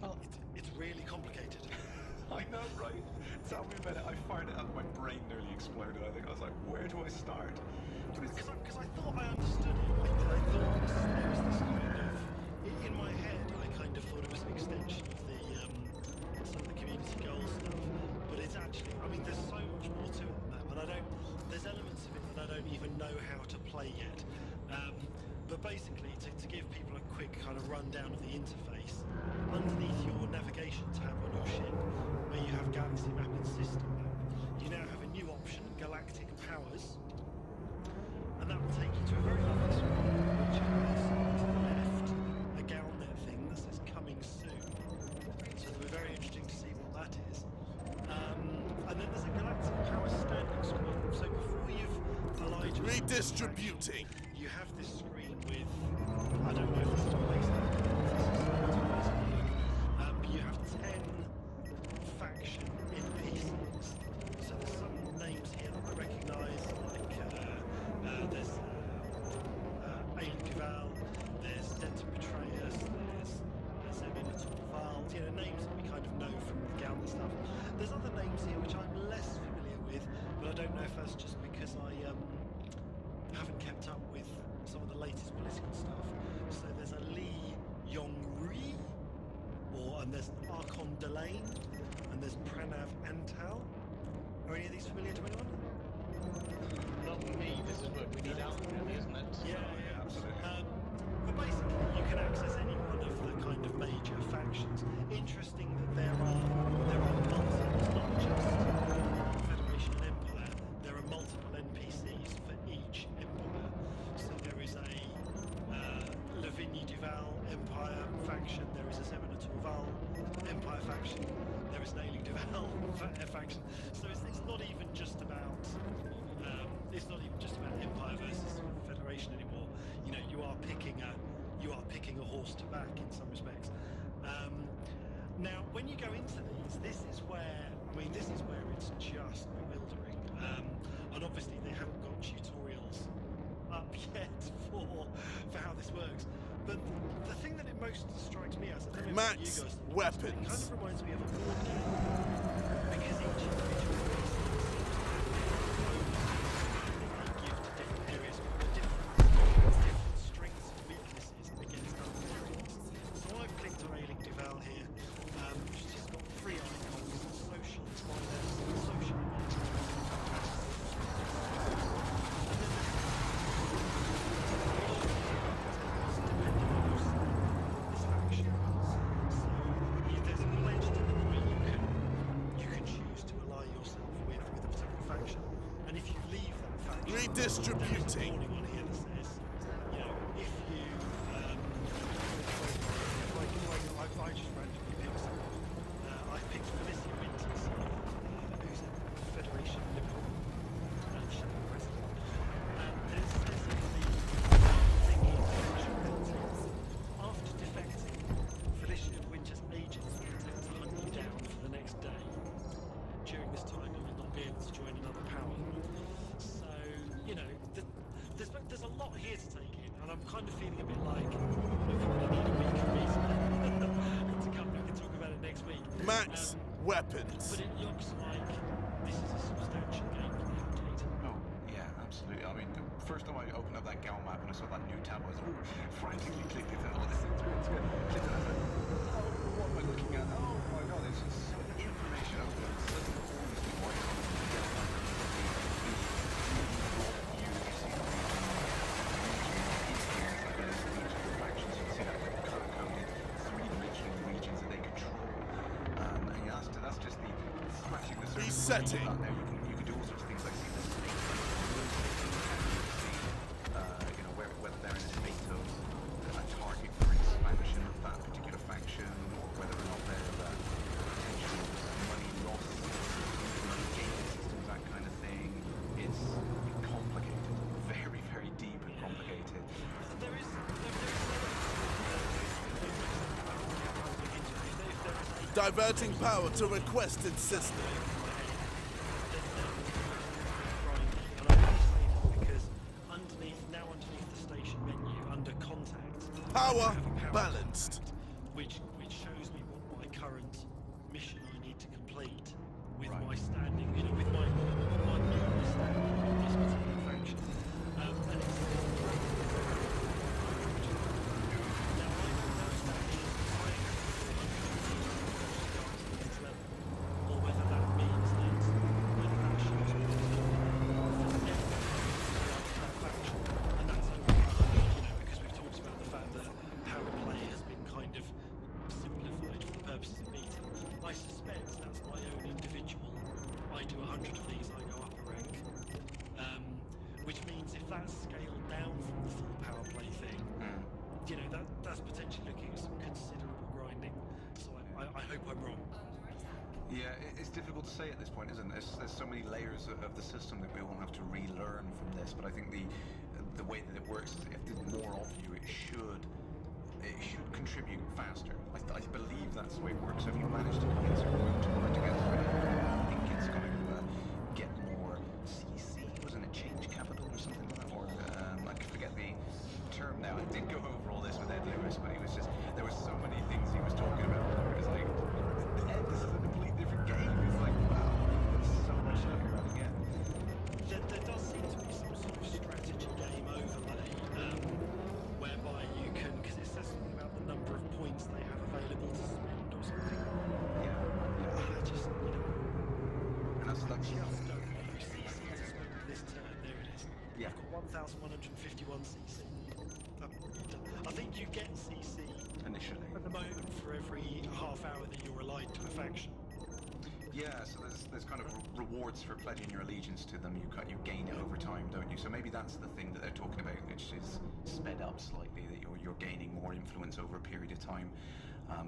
Well, it's really complicated. I know, right? Tell me about it. I fired it up, my brain nearly exploded. I think I was like, where do I start? Because I thought I understood it. I thought there was this kind of in my head. I kind of thought it was an extension of the some of the community goal stuff. But it's actually, I mean, there's so much more to it than that. And I don't. There's elements of it that I don't even know how to play yet. But basically, to give people a quick kind of rundown of the interface, underneath your navigation tab on your ship, where you have Galaxy Map and System Map, you now have a new option, Galactic Powers. And that will take you to a very lovely screen, which has to the left a Galnet thing that says coming soon. So it'll be very interesting to see what that is. And then there's a Galactic Power standing screen. So before you've allied yourself to Redistributing. faction, you have this screen with, I don't know if this is what makes that, but you have 10 faction NPCs. So there's some names here that I recognise, like there's Ailey Duval, there's Denton Petraeus, there's Minotaur Val, you know, names that we kind of know from the Galnet stuff. There's other names here which I'm less familiar with, but I don't know if that's just because I haven't kept up with some of the latest political stuff. So there's a Lee Yong-Rui, and there's Archon Delane, and there's Pranav Antal. Are any of these familiar to anyone? Not me. This is what we need out, really, isn't it? Yeah, absolutely. But basically, you can access any one of the kind of major factions. Interesting that there are multiple, not just Federation and Empire. There are multiple NPCs for each empire. So there is a Lavigne Duval Empire faction. There is a Seminator Val Empire faction. There is an Ailey Duval faction. So it's not even just about. It's not even just about Empire versus Federation anymore. You know, you are picking a horse to back in some respects. Now, when you go into these, this is where it's just bewildering. And obviously, they haven't got tutorials up yet for how this works. But the thing that it most strikes me as, I don't know about you Max, guys, weapons. it kind of reminds me of a board game because each individual race give to different areas with different strengths and weaknesses against other areas. So I've clicked on Ailey Duval here, which has got 3 icons: social, finance, and social. There's a pledge to them where you can choose to ally yourself with a particular faction, and if you leave that faction, Redistributing. there's a warning on here that says, you know, if you I just randomly picked someone. I picked Felicia Winters, who's a Federation Liberal shadow president. And there's in the thing here, after defecting, Felicia Winters' agents will attempt to hunt you down for the next day. During this time, you will not be able to join another power. So, you know, there's a lot here to take in, and I'm kind of feeling a bit like I probably need a week of reason to come back and talk about it next week. Max, weapons. But it looks like this is a substantial gameplay update. Oh, yeah, absolutely. I mean, first time I opened up that Gal map and I saw that new tab, I was frantically clicking it. Oh, this is good. Clicking it. Oh, what am I looking at? Oh my god, it's just information open. Such an enormous new icon on the Gal map. That's just the smashing the surface. Resetting. Now you can do all sorts of things like see this. You know, whether they're in a state of a target for expansion of that particular faction, or whether or not there's potential money loss, money gaming systems, that kind of thing. It's complicated, very, very deep and complicated. There is Diverting power to requested system. because underneath the station menu, under contact, Power I have a balanced. contact, which shows me what my you know, that's potentially looking at some considerable grinding. So I hope I'm wrong. Yeah, it's difficult to say at this point, isn't it? There's so many layers of the system that we all have to relearn from this. But I think the way that it works is if there's more of you, it should contribute faster. I believe that's the way it works. So if you manage to convince a group to work together, I think it's going to get more CC. Wasn't it change capital or something like that? Or I forget the term now. I did go over all this with Ed Lewis, but he was just there were so many things he was talking about. It was like, Ed, this is a complete different game. It's like, wow, there's so much stuff you're going to get. There does seem to be some sort of strategy game overlay, whereby you can, because it says something about the number of points they have available to spend or something. Yeah. I just, you know, And that's I just don't know CC to spend this turn. There it is. Yeah. I've got 1,151 CC. I think you get CC initially. at the moment for every half hour that you're allied to a faction. Yeah, so there's kind of rewards for pledging your allegiance to them. You gain it over time, don't you? So maybe that's the thing that they're talking about, which is sped up slightly, that you're gaining more influence over a period of time.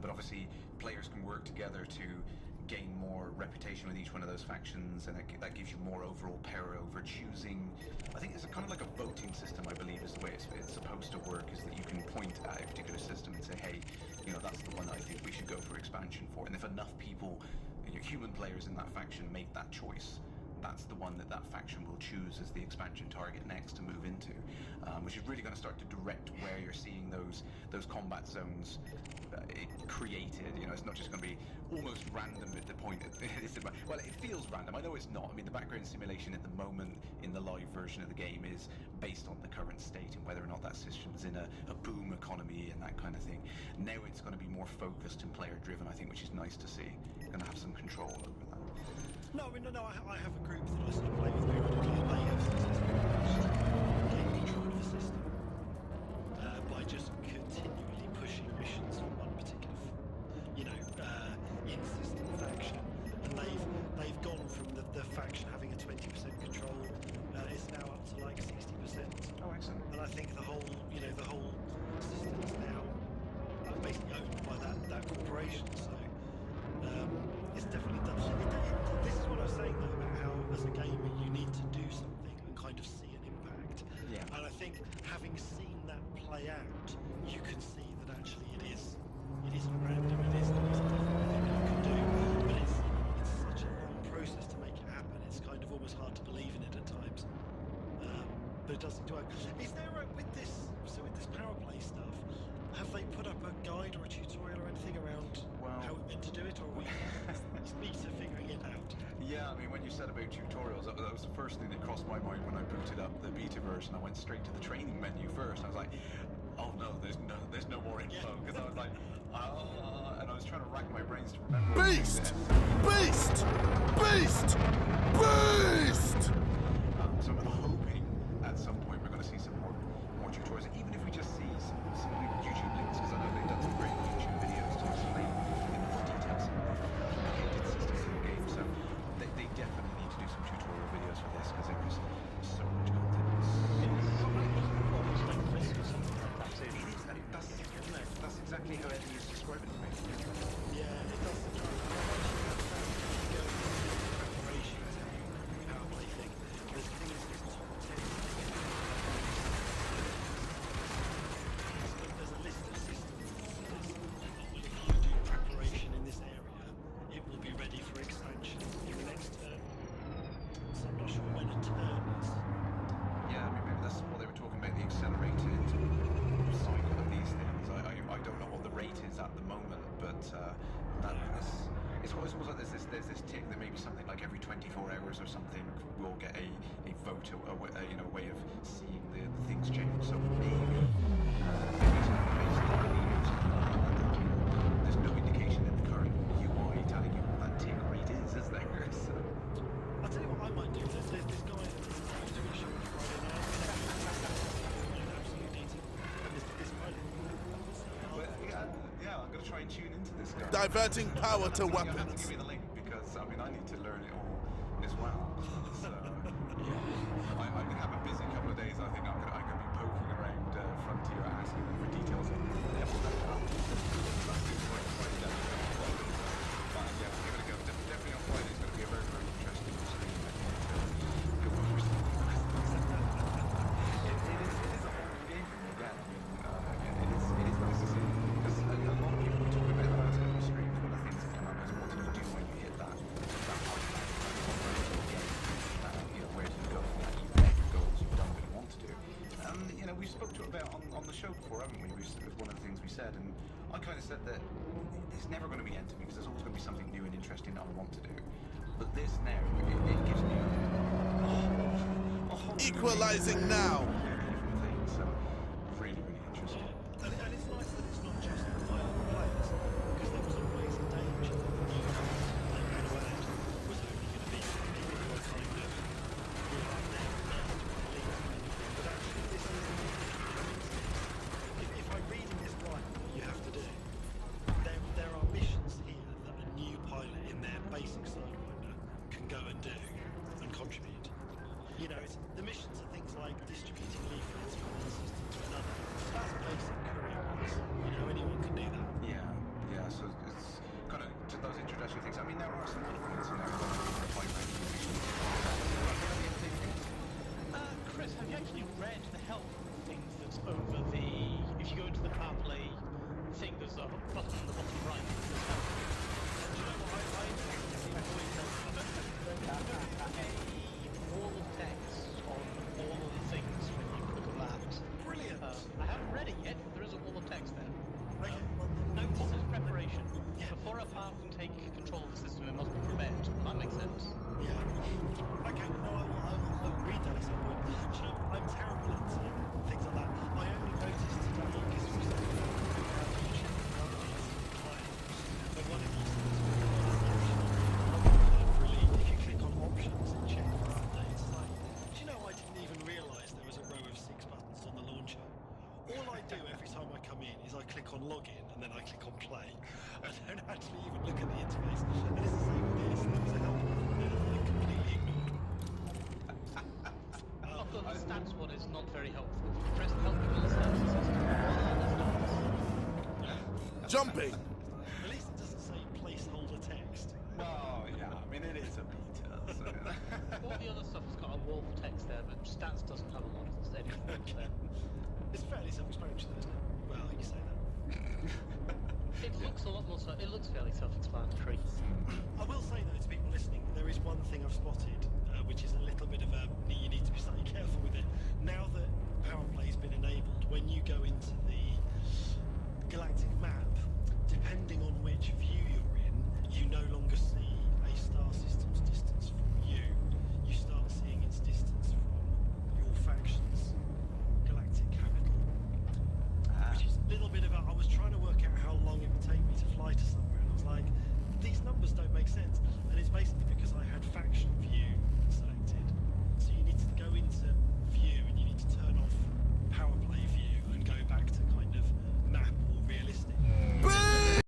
But obviously, players can work together to gain more reputation with each one of those factions, and that gives you more overall power over choosing. I think it's a kind of like a voting system, I believe, is the way it's supposed to work, is that you can point at a particular system and say, hey, you know, that's the one I think we should go for expansion for. And if enough people, human players in that faction, make that choice, that's the one that faction will choose as the expansion target next to move into, which is really going to start to direct where you're seeing those combat zones created. You know, it's not just going to be almost random at the point. Well, it feels random. I know it's not. I mean, the background simulation at the moment in the live version of the game is based on the current state and whether or not that system is in a boom economy and that kind of thing. Now it's going to be more focused and player driven, I think, which is nice to see. You're going to have some control over that. No, I mean, no, I have a group that I sort of play with periodically, and they have successfully managed to gain control of the system by just continually pushing missions from one particular, in-system faction, and they've gone from the faction having a 20% control, it's now up to like 60%. Oh, excellent. And I think the whole system is now basically owned by that corporation. So. It's definitely done. This is what I was saying though about how, as a gamer, you need to do something and kind of see an impact. Yeah. And I think having seen that play out, you can see that actually it isn't random. It is definitely a thing that you can do. But it's such a long process to make it happen. It's kind of almost hard to believe in it at times. But it does seem to work. Is there with this power play stuff? Have they put up a guide or a tutorial or anything around how we're meant to do it, or are we beta figuring it out? Yeah, I mean, when you said about tutorials, that was the first thing that crossed my mind when I booted up the beta version. I went straight to the training menu first. I was like, oh no, there's no more info, because I was like, and I was trying to rack my brains to remember. Beast! Beast! Beast! Beast! So I'm hoping at some point we're going to see some more tutorials, even if we just see some YouTube links, because I know they've done some great YouTube videos to explain in more detail some more complicated systems in the game. So they definitely need to do some tutorial videos for this, because there is so much content. That's exactly how Eddie is describing it to me. Yeah, it does. Preparation to power play thing. There's things this top 10. There's a list of systems that says, if you do preparation in this area, it will be ready for expansion in the next turn. So I'm not sure when a turn is. Yeah, I mean, maybe that's what they were talking about, the accelerated cycle of these things. I don't know what the rate is at the moment, but it's almost like there's this tick that maybe something like every 24 hours or something we'll get a vote, a way of seeing the things change. So maybe it's not based on leaders. There's no indication in the current UI telling you what that tick rate is there? So. I'll tell you what I might do. There's this guy that is doing a show on Friday night. Absolutely need to. This Friday. But yeah, I'm going to try and tune into this guy. Diverting power to You have to weapons. give me the link, because I mean I need to learn it all as well. So I'm going to have a busy couple of days. I think I'm going to be poking around Frontier, asking them for details of said that there's never going to be end to me because there's always going to be something new and interesting that I want to do. But this now, it gives me a whole Equalizing now. different things. So really, really interesting. And it's nice that it's not just the violent players, because there was always a danger that the new guys that came around was only going to be people who are kind of brought up there and nursed with the league and anything. But actually, this is if I'm reading this right, what you have to do, there are missions here that a new pilot in their basic Sidewinder can go and do and contribute. You know, the missions are things like distributing leaflets from one system to another. That's basic career wise. You know, anyone can do that. Yeah. So it's kind of to those introductory things. I mean, there are some other points in there. Quite Chris, have you actually read the help thing that's over the... If you go into the PowerPlay thing, there's a button on the bottom right that says help. And do you know what I always tell a wall of text on all of the things when you click on that. Brilliant. I haven't read it yet, but there is a wall of text there. Okay, well, Notice notice as preparation. Yeah. Before a power can take control of the system, it must be prepared. That makes sense. Yeah. Okay, no, I'll read that at some point. Do you know, I'm terrible at things like that. I only noticed today, because we said but one of these things really, if you click on options and check for updates, it's like, do you know, I didn't even realise there was a row of 6 buttons on the launcher. All I do every time I come in is I click on login and then I click on play. I don't actually even look at the interface. And it's the same with this. There was a help button there that I completely ignored. Although the stats one is not very helpful. If you press help in the stats system, Jumping. At least it doesn't say placeholder text. No, yeah. I mean, it is a beta. So. all the other stuff has got a wall of text there, but stats doesn't have a lot of anything there. It's fairly self-explanatory, though, isn't it? Well, you say that. It looks a lot more so. It looks fairly self-explanatory. I will say, though, to people listening, there is one thing I've spotted, which is a little bit of a... You need to be slightly careful with it. Now that PowerPlay's been enabled, when you go into the galactic map,